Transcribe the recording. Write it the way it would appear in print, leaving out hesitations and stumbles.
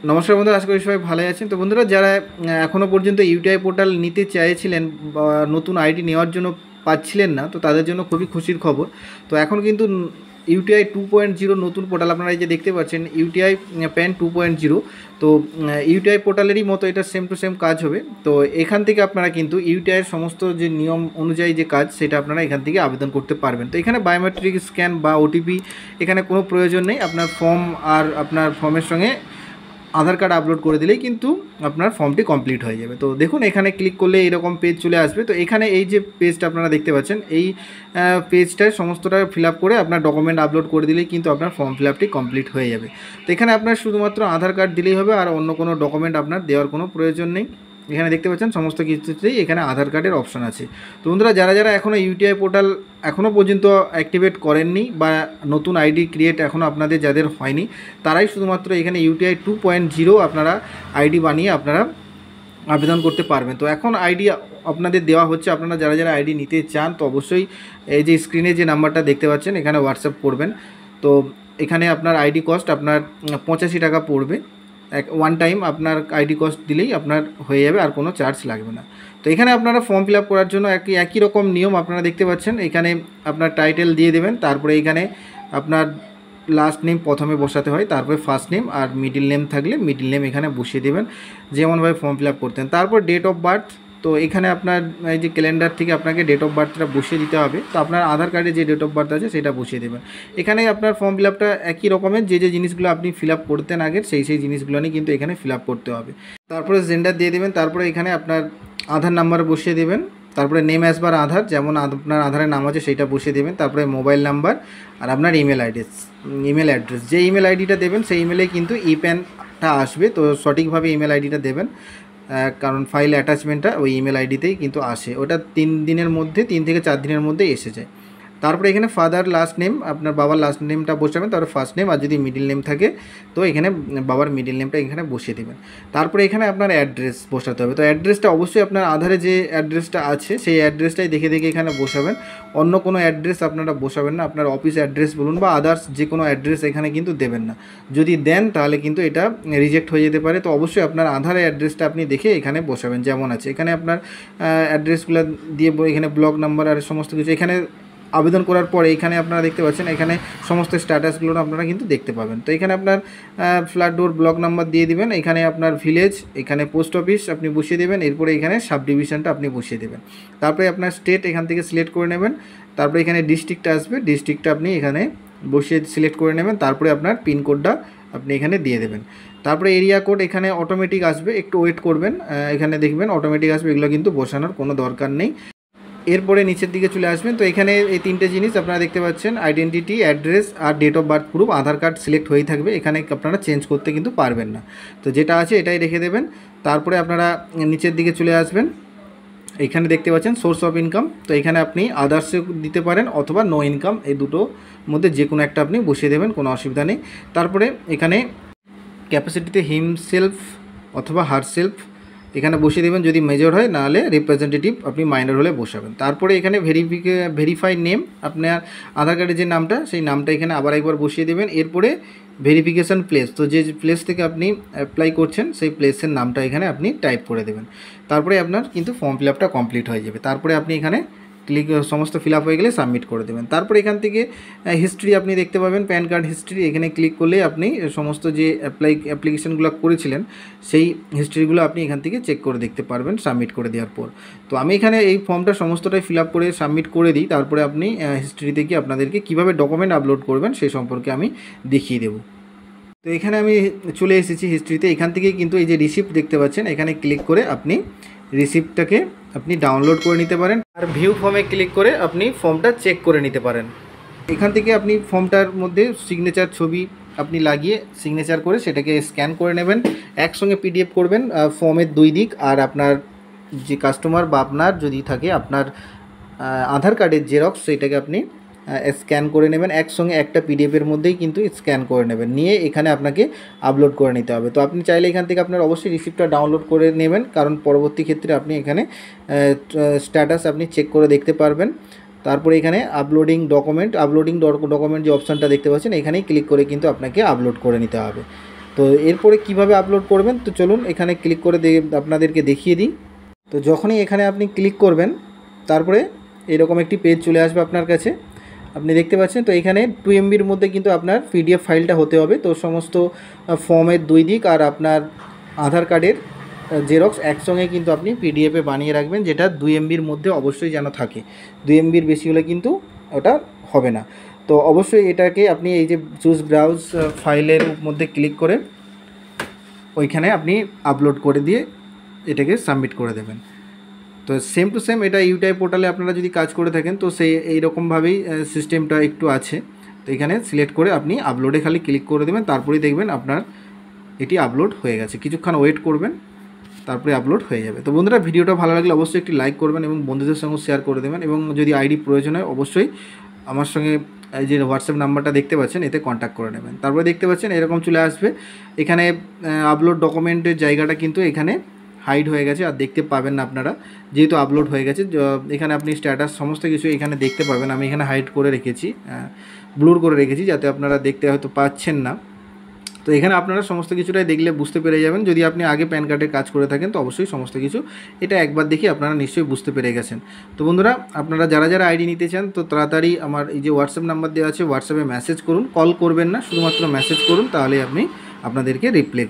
নমস্কার বন্ধুরা, আশা করি সবাই ভালো আছেন। তো বন্ধুরা, যারা এখনও পর্যন্ত ইউটিআই পোর্টাল নিতে চাইছিলেন বা নতুন আইডি নেওয়ার জন্য পাচ্ছিলেন না, তো তাদের জন্য খুবই খুশির খবর। তো এখন কিন্তু ইউটিআই 2.0 নতুন পোর্টাল আপনারা এই যে দেখতে পাচ্ছেন, ইউটিআই প্যান 2.0। তো ইউটিআই পোর্টালেরই মতো এটা সেম টু সেম কাজ হবে। তো এখান থেকে আপনারা কিন্তু ইউটিআইয়ের সমস্ত যে নিয়ম অনুযায়ী যে কাজ, সেটা আপনারা এখান থেকে আবেদন করতে পারবেন। তো এখানে বায়োমেট্রিক স্ক্যান বা ওটিপি এখানে কোনো প্রয়োজন নেই। আপনার ফর্ম আর আপনার ফর্মের সঙ্গে আধার কার্ড আপলোড করে দিলেই কিন্তু আপনার ফর্মটি কমপ্লিট হয়ে যাবে। তো দেখুন, এখানে ক্লিক করলে এরকম পেজ চলে আসবে। তো এখানে এই যে পেজটা আপনারা দেখতে পাচ্ছেন, এই পেজটায় সমস্তটা ফিল আপ করে আপনার ডকুমেন্ট আপলোড করে দিলেই কিন্তু আপনার ফর্ম ফিল আপটি কমপ্লিট হয়ে যাবে। তো এখানে আপনার শুধুমাত্র আধার কার্ড দিলেই হবে, আর অন্য কোনো ডকুমেন্ট আপনার দেওয়ার কোনো প্রয়োজন নেই। এখানে দেখতে পাচ্ছেন সমস্ত কিছুতেই এখানে আধার কার্ডের অপশান আছে। তো বন্ধুরা, যারা যারা এখনও ইউটিআই পোর্টাল এখনও পর্যন্ত অ্যাক্টিভেট করেননি বা নতুন আইডি ক্রিয়েট এখনও আপনাদের যাদের হয়নি, তারাই শুধুমাত্র এখানে ইউটিআই 2.0 আপনারা আইডি বানিয়ে আপনারা আবেদন করতে পারবেন। তো এখন আইডি আপনাদের দেওয়া হচ্ছে। আপনারা যারা যারা আইডি নিতে চান, তো অবশ্যই এই যে স্ক্রিনে যে নাম্বারটা দেখতে পাচ্ছেন, এখানে হোয়াটসঅ্যাপ করবেন। তো এখানে আপনার আইডি কস্ট আপনার 85 টাকা পড়বে। ওয়ান টাইম আপনার আইডি কস্ট দিলেই আপনার হয়ে যাবে, আর কোনো চার্জ লাগবে না। তো এখানে আপনারা ফর্ম ফিল আপ করার জন্য একই রকম নিয়ম আপনারা দেখতে পাচ্ছেন। এখানে আপনার টাইটেল দিয়ে দেবেন, তারপরে এখানে আপনার লাস্ট নেম প্রথমে বসাতে হয়, তারপরে ফার্স্ট নেম, আর মিডিল নেম থাকলে মিডিল নেম এখানে বসিয়ে দেবেন যেমনভাবে ফর্ম ফিল আপ করতেন। তারপর ডেট অফ বার্থ, তো এখানে আপনার এই যে ক্যালেন্ডার থেকে আপনাকে ডেট অফ বার্থটা বসিয়ে দিতে হবে। তো আপনার আধার কার্ডে যে ডেট অফ বার্থ আছে সেটা বসিয়ে দেবেন। এখানে আপনার ফর্ম ফিল আপটা একই রকমের, যে যে জিনিসগুলো আপনি ফিল আপ করতেন আগের, সেই জিনিসগুলো নিয়ে কিন্তু এখানে ফিল আপ করতে হবে। তারপরে জেন্ডার দিয়ে দেবেন, তারপরে এখানে আপনার আধার নাম্বার বসিয়ে দেবেন, তারপরে নেম অ্যাজ বার আধার, যেমন আপনার আধারের নাম আছে সেইটা বসিয়ে দেবেন, তারপরে মোবাইল নাম্বার আর আপনার ইমেল অ্যাড্রেস। যে ইমেল আইডিটা দেবেন সেই ইমেলে কিন্তু ই প্যানটা আসবে। তো সঠিকভাবে ইমেল আইডিটা দেবেন, কারণ ফাইল অ্যাটাচমেন্টটা ওই ইমেল আইডিতেই কিন্তু আসে। ওটা 3 দিনের মধ্যে, 3 থেকে 4 দিনের মধ্যে এসে যায়। তারপরে এখানে ফাদার লাস্ট নেম, আপনার বাবার লাস্ট নেমটা বসাবেন, তারপরে ফার্স্ট নেম, আর যদি মিডিল নেম থাকে তো এখানে বাবার মিডিল নেমটা এখানে বসিয়ে দেবেন। তারপরে এখানে আপনার অ্যাড্রেস বসাতে হবে। তো অ্যাড্রেসটা অবশ্যই আপনার আধারে যে অ্যাড্রেসটা আছে সেই অ্যাড্রেসটাই দেখে দেখে এখানে বসাবেন। অন্য কোনো অ্যাড্রেস আপনারা বসাবেন না। আপনার অফিস অ্যাড্রেস বলুন বা আদার্স যে কোনো অ্যাড্রেস এখানে কিন্তু দেবেন না। যদি দেন তাহলে কিন্তু এটা রিজেক্ট হয়ে যেতে পারে। তো অবশ্যই আপনার আধারের অ্যাড্রেসটা আপনি দেখে এখানে বসাবেন যেমন আছে। এখানে আপনার অ্যাড্রেসগুলো দিয়ে এখানে ব্লক নাম্বার আর সমস্ত কিছু এখানে আবেদন করার পরে এখানে আপনারা দেখতে পাচ্ছেন, এখানে সমস্ত স্ট্যাটাসগুলো আপনারা কিন্তু দেখতে পাবেন। তো এখানে আপনার ফ্ল্যাট ডোর ব্লক নাম্বার দিয়ে দিবেন, এখানে আপনার ভিলেজ, এখানে পোস্ট অফিস আপনি বসিয়ে দেবেন, এরপরে এখানে সাব ডিভিশনটা আপনি বসিয়ে দেবেন। তারপরে আপনার স্টেট এখান থেকে সিলেক্ট করে নেবেন, তারপরে এখানে ডিস্ট্রিক্টটা আসবে, ডিস্ট্রিক্টটা আপনি এখানে বসিয়ে সিলেক্ট করে নেবেন, তারপরে আপনার পিনকোডটা আপনি এখানে দিয়ে দেবেন। তারপরে এরিয়া কোড এখানে অটোমেটিক আসবে, একটু ওয়েট করবেন, এখানে দেখবেন অটোমেটিক আসবে, এগুলো কিন্তু বসানোর কোনো দরকার নেই। এরপরে নিচের দিকে চলে আসবেন। তো এখানে এই 3টে জিনিস আপনারা দেখতে পাচ্ছেন, আইডেন্টিটি, অ্যাড্রেস আর date of birth proof, Aadhaar card select হয়েই থাকবে। এখানে আপনারা চেঞ্জ করতে কিন্তু পারবেন না। তো যেটা আছে এটাই রেখে দেবেন। তারপরে আপনারা নিচের দিকে চলে আসবেন, এখানে দেখতে পাচ্ছেন সোর্স অফ ইনকাম। তো এখানে আপনি আদার্সে দিতে পারেন অথবা নো ইনকাম, এই দুটো মধ্যে যে কোনো একটা আপনি বসিয়ে দেবেন, কোনো অসুবিধা নেই। তারপরে এখানে ক্যাপাসিটিতে হিমসেলফ অথবা হারসেলফ এখানে বসিয়ে দেবেন যদি মেজর হয়, নাহলে রিপ্রেজেন্টেটিভ আপনি মাইনর হলে বসাবেন। তারপরে এখানে ভেরিফাই নেম, আপনার আধার কার্ডের যে নামটা সেই নামটা এখানে আবার একবার বসিয়ে দেবেন। এরপরে ভেরিফিকেশান প্লেস, তো যে প্লেস থেকে আপনি অ্যাপ্লাই করছেন সেই প্লেসের নামটা এখানে আপনি টাইপ করে দেবেন। তারপরে আপনার কিন্তু ফর্ম ফিল আপটা কমপ্লিট হয়ে যাবে। তারপরে আপনি এখানে ক্লিক, সমস্ত ফিল আপ হয়ে গেলে সাবমিট করে দেবেন। তারপরে এখান থেকে হিস্ট্রি আপনি দেখতে পাবেন, প্যান কার্ড হিস্ট্রি, এখানে ক্লিক করলে আপনি সমস্ত যে অ্যাপ্লিকেশানগুলো করেছিলেন সেই হিস্ট্রিগুলো আপনি এখান থেকে চেক করে দেখতে পারবেন সাবমিট করে দেওয়ার পর। তো আমি এখানে এই ফর্মটা সমস্তটাই ফিল আপ করে সাবমিট করে দিই। তারপরে আপনি হিস্ট্রিতে গিয়ে আপনাদেরকে কীভাবে ডকুমেন্ট আপলোড করবেন সেই সম্পর্কে আমি দেখিয়ে দেবো। তো এখানে আমি চলে এসেছি হিস্ট্রিতে। এখান থেকে কিন্তু এই যে রিসিপ্ট দেখতে পাচ্ছেন, এখানে ক্লিক করে আপনি রিসিপ্টটাকে আপনি ডাউনলোড করে নিতে পারেন, আর ভিউ ফর্মে ক্লিক করে আপনি ফর্মটা চেক করে নিতে পারেন। এখান থেকে আপনি ফর্মটার মধ্যে সিগনেচার ছবি আপনি লাগিয়ে সিগনেচার করে সেটাকে স্ক্যান করে নেবেন, একসঙ্গে পিডিএফ করবেন ফর্মের 2 দিক, আর আপনার যে কাস্টমার বা আপনার যদি থাকে আপনার আধার কার্ডের জেরক্স সেইটাকে আপনি স্ক্যান করে নেবেন, একসঙ্গে একটা পিডিএফের মধ্যেই কিন্তু স্ক্যান করে নেবেন, নিয়ে এখানে আপনাকে আপলোড করে নিতে হবে। তো আপনি চাইলে এখান থেকে আপনার অবশ্যই রিসিপ্টটা ডাউনলোড করে নেবেন, কারণ পরবর্তী ক্ষেত্রে আপনি এখানে স্ট্যাটাস আপনি চেক করে দেখতে পারবেন। তারপরে এখানে আপলোডিং ডকুমেন্ট যে অপশানটা দেখতে পাচ্ছেন, এখানেই ক্লিক করে কিন্তু আপনাকে আপলোড করে নিতে হবে। তো এরপরে কিভাবে আপলোড করবেন, তো চলুন এখানে ক্লিক করে আপনাদেরকে দেখিয়ে দিই। তো যখনই এখানে আপনি ক্লিক করবেন তারপরে এরকম একটি পেজ চলে আসবে আপনার কাছে, আপনি দেখতে পাচ্ছেন। তো এখানে 2 MBর মধ্যে কিন্তু আপনার পিডিএফ ফাইলটা হতে হবে। তো সমস্ত ফর্মের 2 দিক আর আপনার আধার কার্ডের জেরক্স একসঙ্গে কিন্তু আপনি পিডিএফে বানিয়ে রাখবেন, যেটা 2 MBর মধ্যে অবশ্যই যেন থাকে। 2 MBর বেশি হলে কিন্তু ওটা হবে না। তো অবশ্যই এটাকে আপনি এই যে চুজ ব্রাউজ ফাইলের মধ্যে ক্লিক করে ওইখানে আপনি আপলোড করে দিয়ে এটাকে সাবমিট করে দেবেন। তো সেম টু সেম এটা ইউটিআই পোর্টালে আপনারা যদি কাজ করে থাকেন তো সেই এইরকমভাবেই সিস্টেমটা একটু আছে। তো এখানে সিলেক্ট করে আপনি আপলোডে খালি ক্লিক করে দেবেন, তারপরেই দেখবেন আপনার এটি আপলোড হয়ে গেছে। কিছুক্ষণ ওয়েট করবেন, তারপরে আপলোড হয়ে যাবে। তো বন্ধুরা, ভিডিওটা ভালো লাগলে অবশ্যই একটি লাইক করবেন এবং বন্ধুদের সঙ্গে শেয়ার করে দেবেন, এবং যদি আইডি প্রয়োজন হয় অবশ্যই আমার সঙ্গে এই যে হোয়াটসঅ্যাপ নাম্বারটা দেখতে পাচ্ছেন এতে কন্ট্যাক্ট করে নেবেন। তারপরে দেখতে পাচ্ছেন এরকম চলে আসবে। এখানে আপলোড ডকুমেন্টের জায়গাটা কিন্তু এখানে হাইড হয়ে গেছে, আর দেখতে পাবেন না আপনারা, যেহেতু আপলোড হয়ে গেছে। এখানে আপনি স্ট্যাটাস সমস্ত কিছু এখানে দেখতে পাবেন। আমি এখানে হাইড করে রেখেছি, ব্লুর করে রেখেছি, যাতে আপনারা দেখতে হয়তো পাচ্ছেন না। তো এখানে আপনারা সমস্ত কিছুটাই দেখলে বুঝতে পেরে যাবেন। যদি আপনি আগে প্যান কার্ডের কাজ করে থাকেন তো অবশ্যই সমস্ত কিছু এটা একবার দেখে আপনারা নিশ্চয়ই বুঝতে পেরে গেছেন। তো বন্ধুরা, আপনারা যারা যারা আইডি নিতে চান তো তাড়াতাড়ি আমার এই যে হোয়াটসঅ্যাপ নাম্বার দেওয়া আছে, হোয়াটসঅ্যাপে মেসেজ করুন, কল করবেন না, শুধুমাত্র মেসেজ করুন, তাহলে আপনি আপনাদেরকে রিপ্লাই